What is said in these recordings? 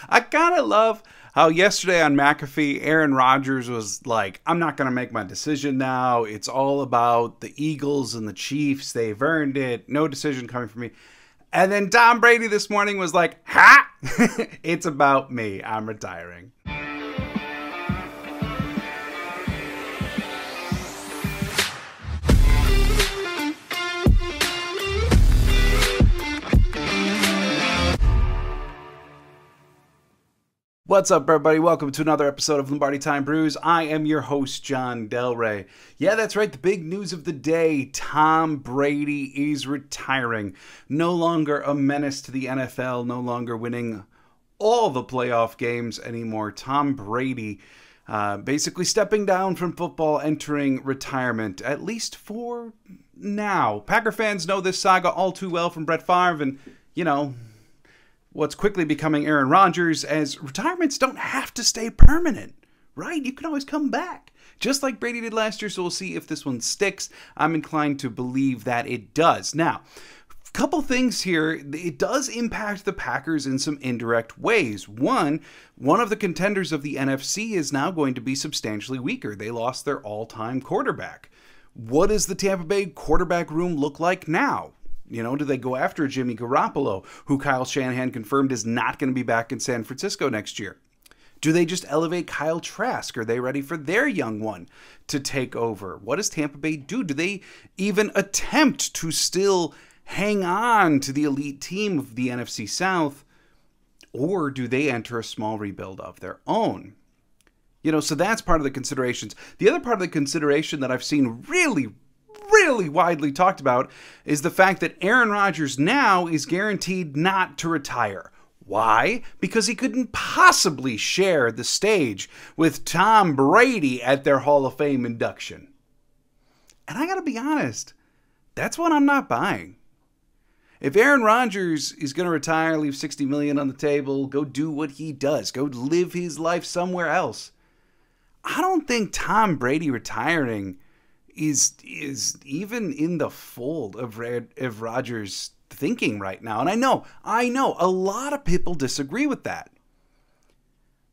I kind of love how yesterday on McAfee, Aaron Rodgers was like, I'm not going to make my decision now. It's all about the Eagles and the Chiefs. They've earned it. No decision coming from me. And then Tom Brady this morning was like, ha! It's about me. I'm retiring. What's up, everybody? Welcome to another episode of Lombardi Time Brews. I am your host, John Del Rey. Yeah, that's right. The big news of the day, Tom Brady is retiring. No longer a menace to the NFL, no longer winning all the playoff games anymore. Tom Brady basically stepping down from football, entering retirement, at least for now. Packer fans know this saga all too well from Brett Favre and, what's quickly becoming Aaron Rodgers, as retirements don't have to stay permanent, right? You can always come back, just like Brady did last year, so we'll see if this one sticks. I'm inclined to believe that it does. Now, a couple things here. It does impact the Packers in some indirect ways. One of the contenders of the NFC is now going to be substantially weaker. They lost their all-time quarterback. What does the Tampa Bay quarterback room look like now? Do they go after Jimmy Garoppolo, who Kyle Shanahan confirmed is not going to be back in San Francisco next year? Do they just elevate Kyle Trask? Are they ready for their young one to take over? What does Tampa Bay do? Do they even attempt to still hang on to the elite team of the NFC South? Or do they enter a small rebuild of their own? So that's part of the considerations. The other part of the consideration that I've seen really widely talked about is the fact that Aaron Rodgers now is guaranteed not to retire. Why? Because he couldn't possibly share the stage with Tom Brady at their Hall of Fame induction. And I gotta be honest, that's what I'm not buying. If Aaron Rodgers is going to retire, leave $60 million on the table, go do what he does, go live his life somewhere else, I don't think Tom Brady retiring is even in the fold of Rodgers' thinking right now. And I know, a lot of people disagree with that.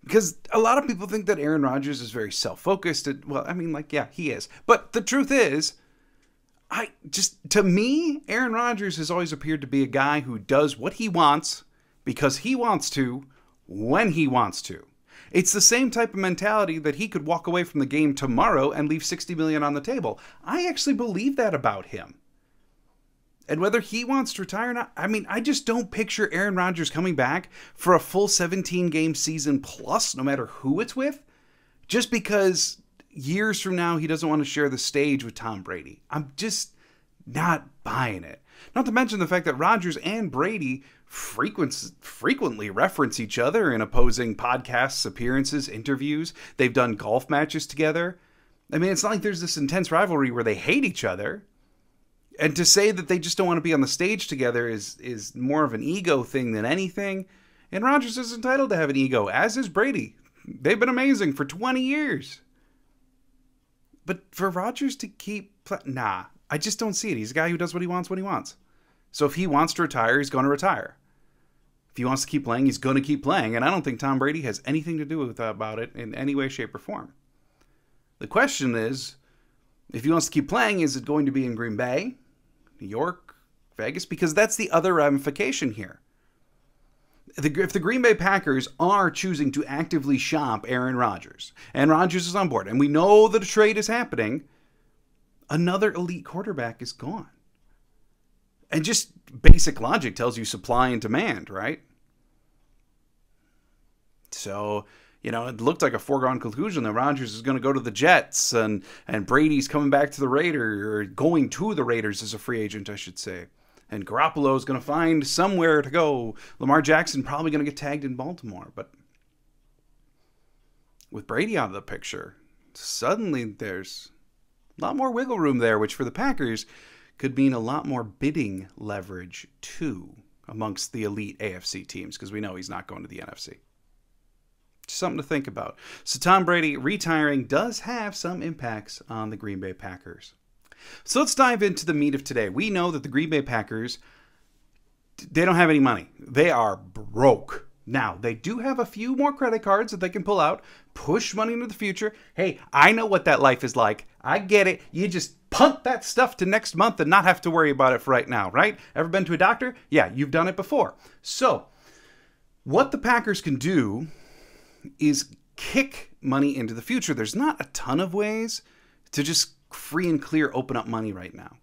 Because a lot of people think that Aaron Rodgers is very self-focused. Yeah, he is. But the truth is, to me, Aaron Rodgers has always appeared to be a guy who does what he wants, because he wants to, when he wants to. It's the same type of mentality that he could walk away from the game tomorrow and leave $60 million on the table. I actually believe that about him. And whether he wants to retire or not, I just don't picture Aaron Rodgers coming back for a full 17-game season plus, no matter who it's with, just because years from now he doesn't want to share the stage with Tom Brady. I'm just not buying it. Not to mention the fact that Rodgers and Brady frequently reference each other in opposing podcasts, appearances, interviews. They've done golf matches together. It's not like there's this intense rivalry where they hate each other. And to say that they just don't want to be on the stage together is more of an ego thing than anything. And Rodgers is entitled to have an ego, as is Brady. They've been amazing for 20 years. But for Rodgers to I just don't see it. He's a guy who does what he wants when he wants. So if he wants to retire, he's going to retire. If he wants to keep playing, he's going to keep playing. And I don't think Tom Brady has anything to do with about it in any way, shape, or form. The question is, if he wants to keep playing, is it going to be in Green Bay, New York, Vegas? Because that's the other ramification here. If the Green Bay Packers are choosing to actively shop Aaron Rodgers, and Rodgers is on board, and we know that a trade is happening, another elite quarterback is gone. And just basic logic tells you supply and demand, right? So, it looked like a foregone conclusion that Rodgers is going to go to the Jets and Brady's coming back to the Raiders, or going to the Raiders as a free agent, I should say. And Garoppolo is going to find somewhere to go. Lamar Jackson probably going to get tagged in Baltimore. But with Brady out of the picture, suddenly there's a lot more wiggle room there, which for the Packers could mean a lot more bidding leverage, too, amongst the elite AFC teams, because we know he's not going to the NFC. Just something to think about. So Tom Brady retiring does have some impacts on the Green Bay Packers. So let's dive into the meat of today. We know that the Green Bay Packers, they don't have any money. They are broke. Now, they do have a few more credit cards that they can pull out, push money into the future. Hey, I know what that life is like. I get it. You just punt that stuff to next month and not have to worry about it for right now, right? Ever been to a doctor? Yeah, you've done it before. So, what the Packers can do is kick money into the future. There's not a ton of ways to just free and clear open up money right now.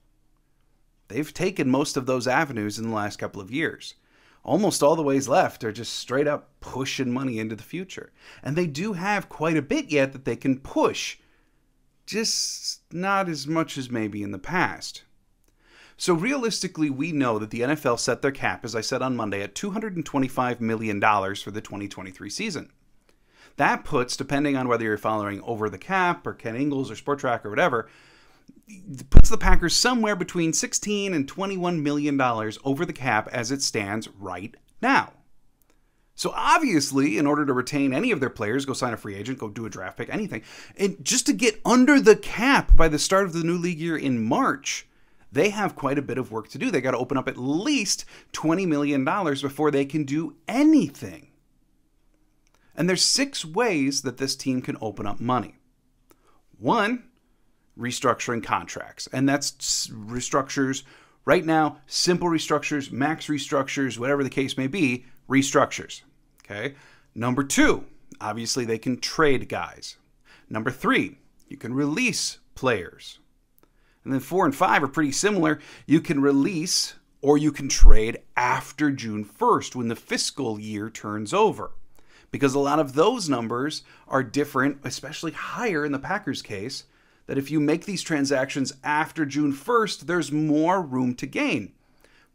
They've taken most of those avenues in the last couple of years. Almost all the ways left are just straight up pushing money into the future. And they do have quite a bit yet that they can push, just not as much as maybe in the past. So realistically, we know that the NFL set their cap, as I said on Monday, at $225 million for the 2023 season. That puts, depending on whether you're following Over the Cap or Ken Ingalls or Sport Track or whatever, puts the Packers somewhere between $16 and $21 million over the cap as it stands right now. So obviously, in order to retain any of their players, go sign a free agent, go do a draft pick, anything, and just to get under the cap by the start of the new league year in March, they have quite a bit of work to do. They got to open up at least $20 million before they can do anything. And there's 6 ways that this team can open up money. 1, restructuring contracts. And that's restructures right now, simple restructures, max restructures, whatever the case may be, restructures. Okay. Number 2, obviously they can trade guys. Number 3, you can release players. And then 4 and 5 are pretty similar. You can release or you can trade after June 1st when the fiscal year turns over. Because a lot of those numbers are different, especially higher in the Packers case, that if you make these transactions after June 1st, there's more room to gain.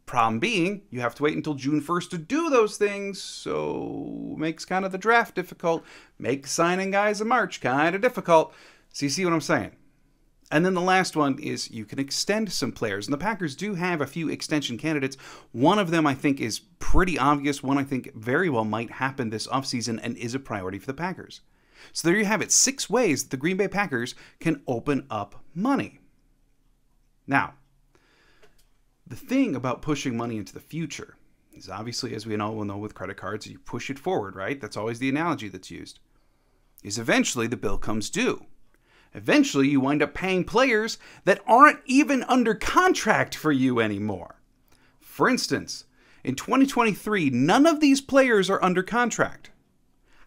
Problem being, you have to wait until June 1st to do those things, so makes kind of the draft difficult, makes signing guys in March kind of difficult. So you see what I'm saying? And then the last one is you can extend some players. And the Packers do have a few extension candidates. One of them I think is pretty obvious. One I think very well might happen this offseason and is a priority for the Packers. So there you have it, 6 ways that the Green Bay Packers can open up money. Now, the thing about pushing money into the future is obviously, as we all know with credit cards, you push it forward, right? That's always the analogy that's used. Is eventually the bill comes due. Eventually you wind up paying players that aren't even under contract for you anymore. For instance, in 2023, none of these players are under contract.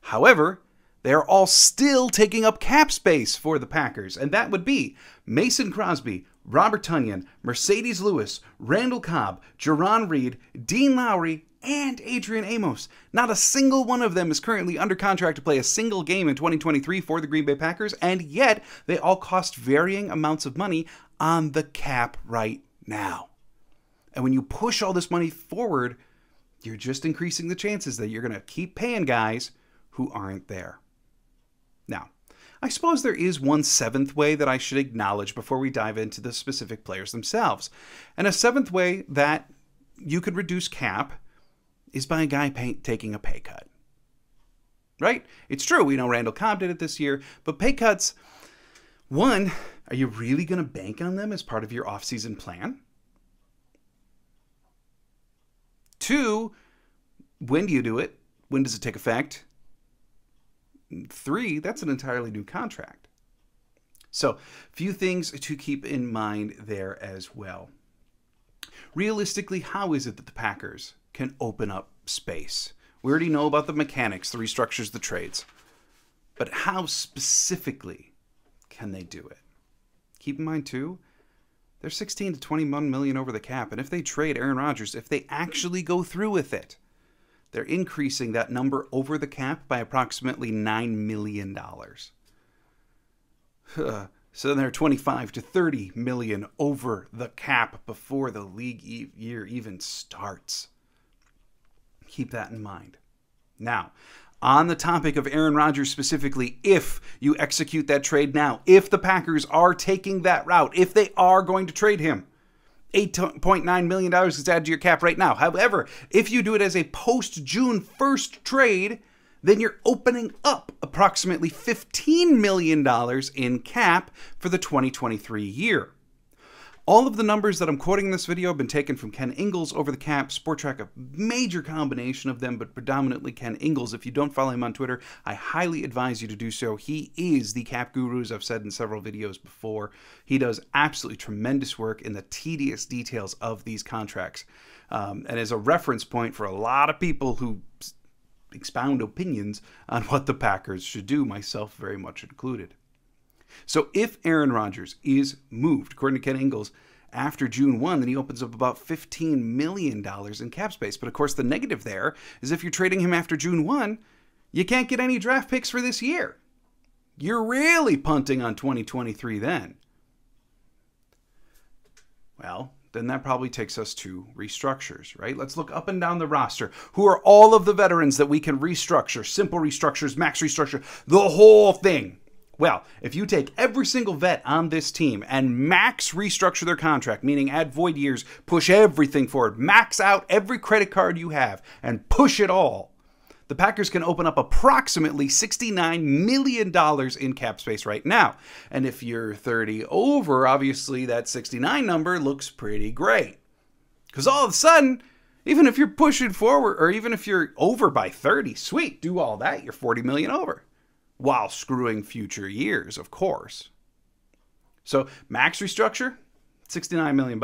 However, they are all still taking up cap space for the Packers, and that would be Mason Crosby, Robert Tonyan, Mercedes Lewis, Randall Cobb, Jerron Reed, Dean Lowry, and Adrian Amos. Not a single one of them is currently under contract to play a single game in 2023 for the Green Bay Packers, and yet they all cost varying amounts of money on the cap right now. And when you push all this money forward, you're just increasing the chances that you're going to keep paying guys who aren't there. Now, I suppose there is one 7th way that I should acknowledge before we dive into the specific players themselves. And a 7th way that you could reduce cap is by a guy taking a pay cut. Right? It's true, we know Randall Cobb did it this year, but pay cuts, 1, are you really going to bank on them as part of your offseason plan? 2, when do you do it? When does it take effect? 3, that's an entirely new contract. So, few things to keep in mind there as well. Realistically, how is it that the Packers can open up space? We already know about the mechanics, the restructures, the trades. But how specifically can they do it? Keep in mind, too, they're 16 to 21 million over the cap, and if they trade Aaron Rodgers, if they actually go through with it, they're increasing that number over the cap by approximately $9 million. So they're 25 to 30 million over the cap before the league year even starts. Keep that in mind. Now, on the topic of Aaron Rodgers specifically, if you execute that trade now, if the Packers are taking that route, if they are going to trade him, $8.9 million is added to your cap right now. However, if you do it as a post-June 1st trade, then you're opening up approximately $15 million in cap for the 2023 year. All of the numbers that I'm quoting in this video have been taken from Ken Ingalls, Over the Cap, Sport Track, a major combination of them, but predominantly Ken Ingalls. If you don't follow him on Twitter, I highly advise you to do so. He is the cap guru, as I've said in several videos before. He does absolutely tremendous work in the tedious details of these contracts, and is a reference point for a lot of people who expound opinions on what the Packers should do, myself very much included. So if Aaron Rodgers is moved, according to Ken Ingalls, after June 1, then he opens up about $15 million in cap space. But of course, the negative there is if you're trading him after June 1, you can't get any draft picks for this year. You're really punting on 2023 then. Well, then that probably takes us to restructures, right? Let's look up and down the roster. Who are all of the veterans that we can restructure? Simple restructures, max restructure, the whole thing. Well, if you take every single vet on this team and max restructure their contract, meaning add void years, push everything forward, max out every credit card you have, and push it all, the Packers can open up approximately $69 million in cap space right now. And if you're 30 over, obviously that 69 number looks pretty great. Because all of a sudden, even if you're pushing forward, or even if you're over by 30, sweet, do all that, you're 40 million over. While screwing future years, of course. So max restructure, $69 million.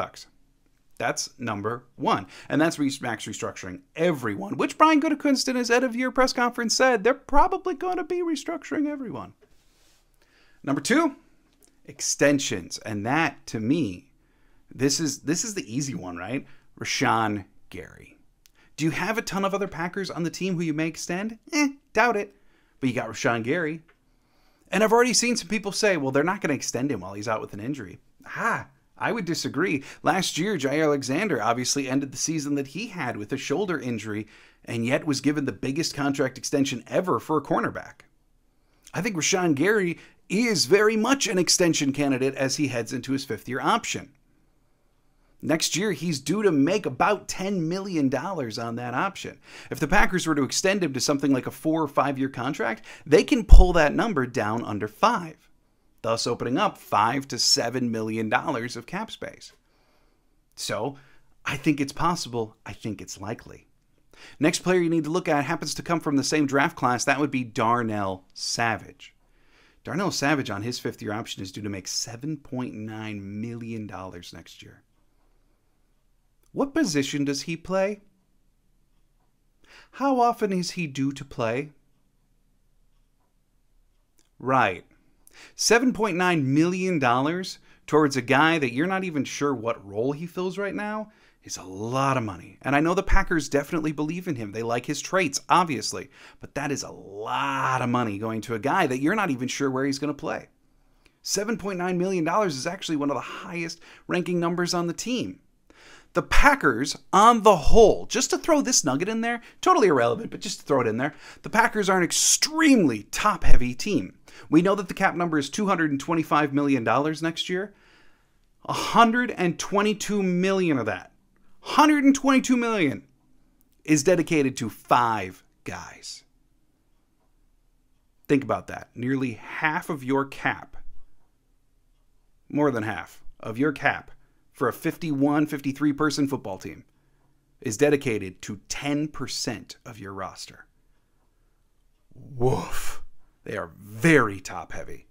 That's number one. And that's max restructuring everyone, which Brian Gutekunst in his end of year press conference said they're probably going to be restructuring everyone. Number two, extensions. And that, to me, this is the easy one, right? Rashawn Gary. Do you have a ton of other Packers on the team who you may extend? Doubt it. But you got Rashawn Gary. And I've already seen some people say, well, they're not going to extend him while he's out with an injury. I would disagree. Last year, Jair Alexander obviously ended the season that he had with a shoulder injury, and yet was given the biggest contract extension ever for a cornerback. I think Rashawn Gary is very much an extension candidate as he heads into his fifth-year option. Next year, he's due to make about $10 million on that option. If the Packers were to extend him to something like a 4 or 5 year contract, they can pull that number down under 5, thus opening up $5 to $7 million of cap space. So, I think it's possible. I think it's likely. Next player you need to look at happens to come from the same draft class. That would be Darnell Savage. Darnell Savage on his 5th year option is due to make $7.9 million next year. What position does he play? How often is he due to play? Right. $7.9 million towards a guy that you're not even sure what role he fills right now is a lot of money. And I know the Packers definitely believe in him. They like his traits, obviously. But that is a lot of money going to a guy that you're not even sure where he's going to play. $7.9 million is actually one of the highest ranking numbers on the team. The Packers, on the whole, just to throw this nugget in there, totally irrelevant, but just to throw it in there, the Packers are an extremely top-heavy team. We know that the cap number is $225 million next year. $122 million of that, $122 million, is dedicated to 5 guys. Think about that. Nearly half of your cap, more than half of your cap, for a 51, 53-person football team is dedicated to 10% of your roster. Woof. They are very top-heavy.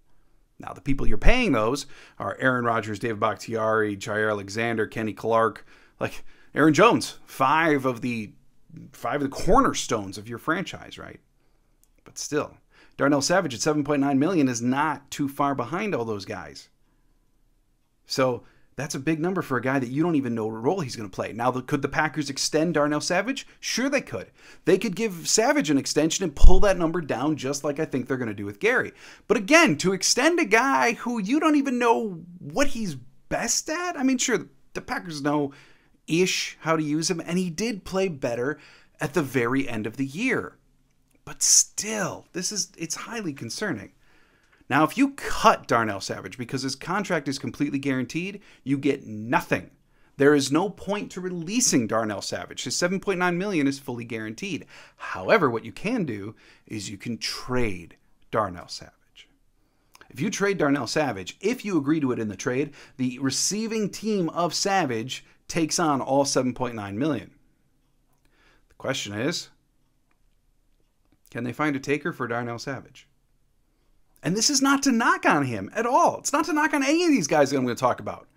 Now, the people you're paying those are Aaron Rodgers, David Bakhtiari, Jair Alexander, Kenny Clark, like Aaron Jones, five of the cornerstones of your franchise, right? But still, Darnell Savage at $7.9 million is not too far behind all those guys. So that's a big number for a guy that you don't even know what role he's going to play. Now, could the Packers extend Darnell Savage? Sure they could. They could give Savage an extension and pull that number down just like I think they're going to do with Gary. But again, to extend a guy who you don't even know what he's best at? I mean, sure, the Packers know-ish how to use him, and he did play better at the very end of the year. But still, it's highly concerning. Now, if you cut Darnell Savage because his contract is completely guaranteed, you get nothing. There is no point to releasing Darnell Savage. His $7.9 million is fully guaranteed. However, what you can do is you can trade Darnell Savage. If you trade Darnell Savage, if you agree to it in the trade, the receiving team of Savage takes on all $7.9 million. The question is, can they find a taker for Darnell Savage? And this is not to knock on him at all. It's not to knock on any of these guys that I'm going to talk about.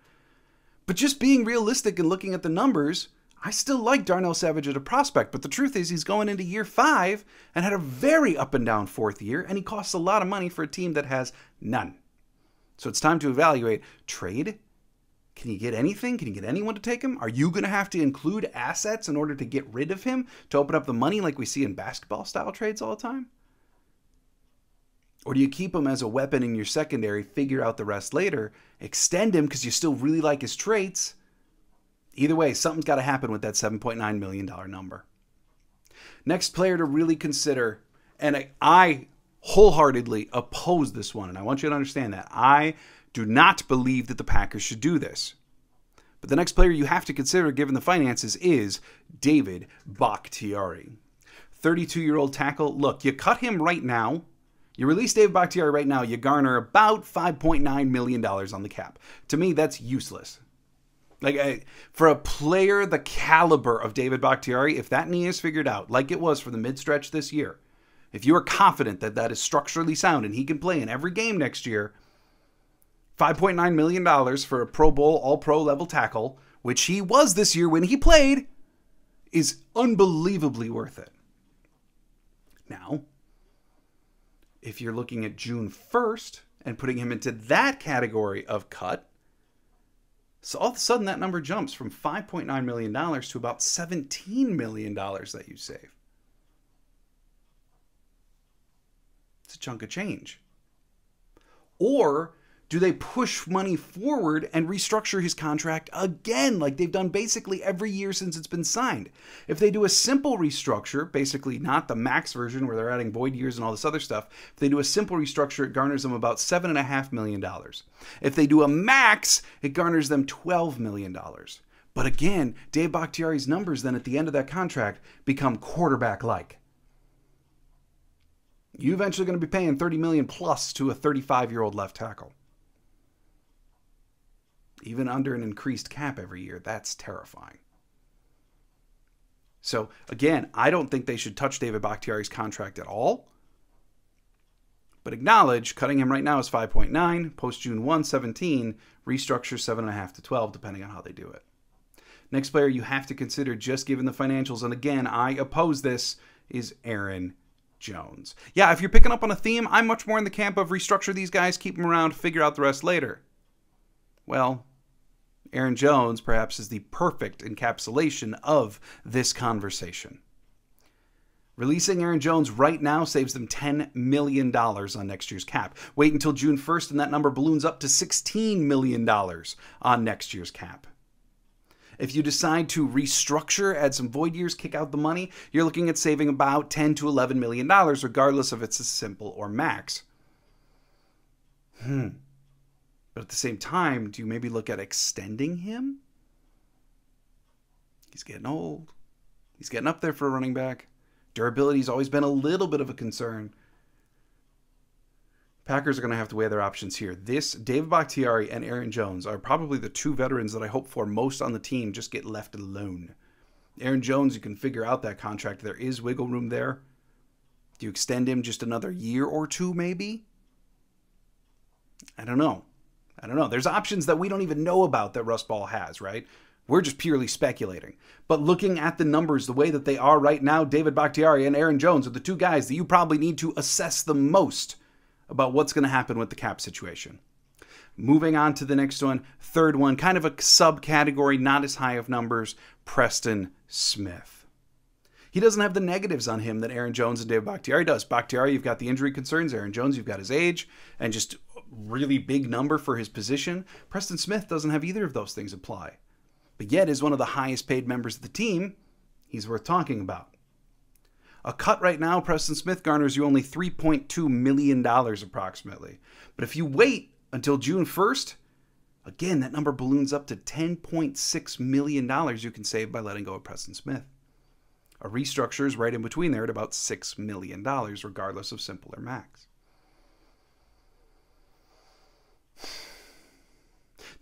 But just being realistic and looking at the numbers, I still like Darnell Savage as a prospect. But the truth is he's going into year 5 and had a very up and down 4th year. And he costs a lot of money for a team that has none. So it's time to evaluate. Trade? Can you get anything? Can you get anyone to take him? Are you going to have to include assets in order to get rid of him to open up the money like we see in basketball-style trades all the time? Or do you keep him as a weapon in your secondary, figure out the rest later, extend him because you still really like his traits? Either way, something's got to happen with that $7.9 million number. Next player to really consider, and I wholeheartedly oppose this one, and I want you to understand that. I do not believe that the Packers should do this. But the next player you have to consider, given the finances, is David Bakhtiari. 32-year-old tackle. Look, you cut him right now. You release David Bakhtiari right now, you garner about $5.9 million on the cap. To me, that's useless. For a player the caliber of David Bakhtiari, if that knee is figured out, like it was for the mid-stretch this year, if you are confident that that is structurally sound and he can play in every game next year, $5.9 million for a Pro Bowl, all-pro level tackle, which he was this year when he played, is unbelievably worth it. Now, if you're looking at June 1st and putting him into that category of cut, so all of a sudden that number jumps from $5.9 million to about $17 million that you save. It's a chunk of change. Or do they push money forward and restructure his contract again, like they've done basically every year since it's been signed? If they do a simple restructure, basically not the max version where they're adding void years and all this other stuff, if they do a simple restructure, it garners them about $7.5 million. If they do a max, it garners them $12 million. But again, Dave Bakhtiari's numbers then at the end of that contract become quarterback-like. You're eventually going to be paying $30 million plus to a 35-year-old left tackle. Even under an increased cap every year, that's terrifying. So, again, I don't think they should touch David Bakhtiari's contract at all. But acknowledge, cutting him right now is 5.9, post-June 1, 17, restructure 7.5 to 12, depending on how they do it. Next player you have to consider, just given the financials, and again, I oppose this, is Aaron Jones. Yeah, if you're picking up on a theme, I'm much more in the camp of restructure these guys, keep them around, figure out the rest later. Well, Aaron Jones perhaps is the perfect encapsulation of this conversation. Releasing Aaron Jones right now saves them $10 million on next year's cap. Wait until June 1st and that number balloons up to $16 million on next year's cap. If you decide to restructure, add some void years, kick out the money, you're looking at saving about $10 to $11 million, regardless if it's a simple or max. But at the same time, do you maybe look at extending him? He's getting old. He's getting up there for a running back. Durability's always been a little bit of a concern. Packers are going to have to weigh their options here. David Bakhtiari and Aaron Jones are probably the two veterans that I hope for most on the team just get left alone. Aaron Jones, you can figure out that contract. There is wiggle room there. Do you extend him just another year or two maybe? I don't know. There's options that we don't even know about that Russ Ball has, right? We're just purely speculating. But looking at the numbers the way that they are right now, David Bakhtiari and Aaron Jones are the two guys that you probably need to assess the most about what's going to happen with the cap situation. Moving on to the next one, third one, kind of a subcategory, not as high of numbers, Preston Smith. He doesn't have the negatives on him that Aaron Jones and David Bakhtiari does. Bakhtiari, you've got the injury concerns. Aaron Jones, you've got his age and just really big number for his position. Preston Smith doesn't have either of those things apply. But yet is one of the highest paid members of the team. He's worth talking about. A cut right now, Preston Smith garners you only $3.2 million approximately. But if you wait until June 1st, again, that number balloons up to $10.6 million you can save by letting go of Preston Smith. A restructure is right in between there at about $6 million, regardless of simple or max.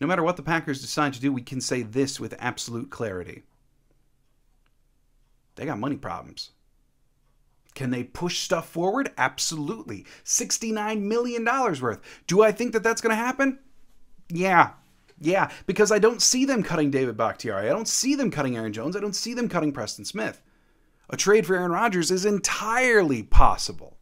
no matter what the Packers decide to do, we can say this with absolute clarity. They got money problems. Can they push stuff forward? Absolutely. $69 million worth. Do I think that that's going to happen? Yeah, because I don't see them cutting David Bakhtiari. I don't see them cutting Aaron Jones. I don't see them cutting Preston Smith. A trade for Aaron Rodgers is entirely possible.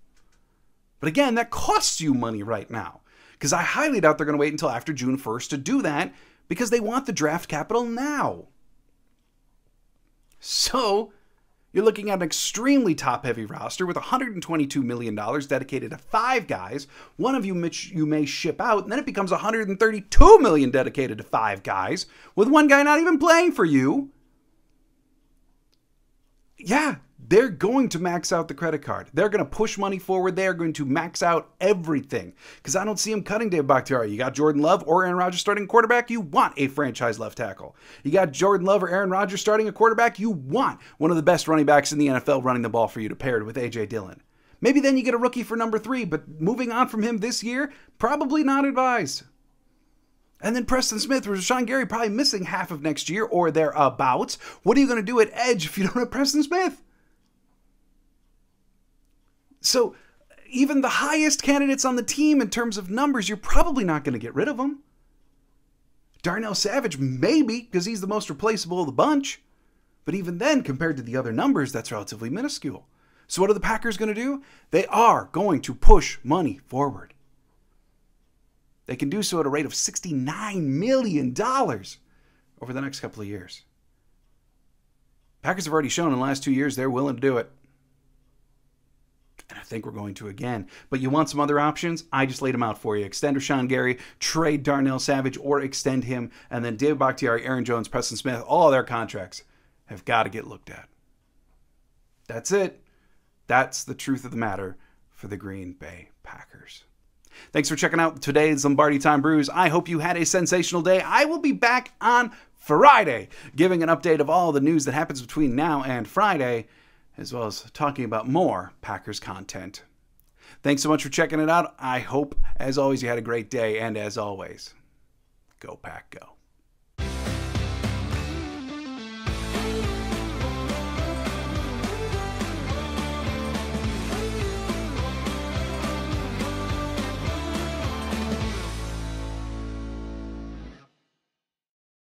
But again, that costs you money right now, because I highly doubt they're going to wait until after June 1st to do that, because they want the draft capital now. So you're looking at an extremely top-heavy roster with $122 million dedicated to 5 guys, one of which you may ship out, and then it becomes $132 million dedicated to 5 guys, with one guy not even playing for you. Yeah, they're going to max out the credit card. They're going to push money forward. They're going to max out everything, because I don't see them cutting David Bakhtiari. You got Jordan Love or Aaron Rodgers starting quarterback, you want a franchise left tackle. You got Jordan Love or Aaron Rodgers starting a quarterback, you want one of the best running backs in the NFL running the ball for you to pair it with A.J. Dillon. Maybe then you get a rookie for number 3, but moving on from him this year, probably not advised. And then Preston Smith or Rashawn Gary probably missing half of next year or thereabouts. What are you going to do at edge if you don't have Preston Smith? So even the highest candidates on the team in terms of numbers, you're probably not going to get rid of them. Darnell Savage, maybe, because he's the most replaceable of the bunch. But even then, compared to the other numbers, that's relatively minuscule. So what are the Packers going to do? They are going to push money forward. They can do so at a rate of $69 million over the next couple of years. Packers have already shown in the last 2 years they're willing to do it. And I think we're going to again. But you want some other options? I just laid them out for you. Extend Rashawn Gary, trade Darnell Savage, or extend him. And then David Bakhtiari, Aaron Jones, Preston Smith, all of their contracts have got to get looked at. That's it. That's the truth of the matter for the Green Bay Packers. Thanks for checking out today's Lombardi Time Brews. I hope you had a sensational day. I will be back on Friday giving an update of all the news that happens between now and Friday, as well as talking about more Packers content. Thanks so much for checking it out. I hope, as always, you had a great day. And as always, go Pack, go.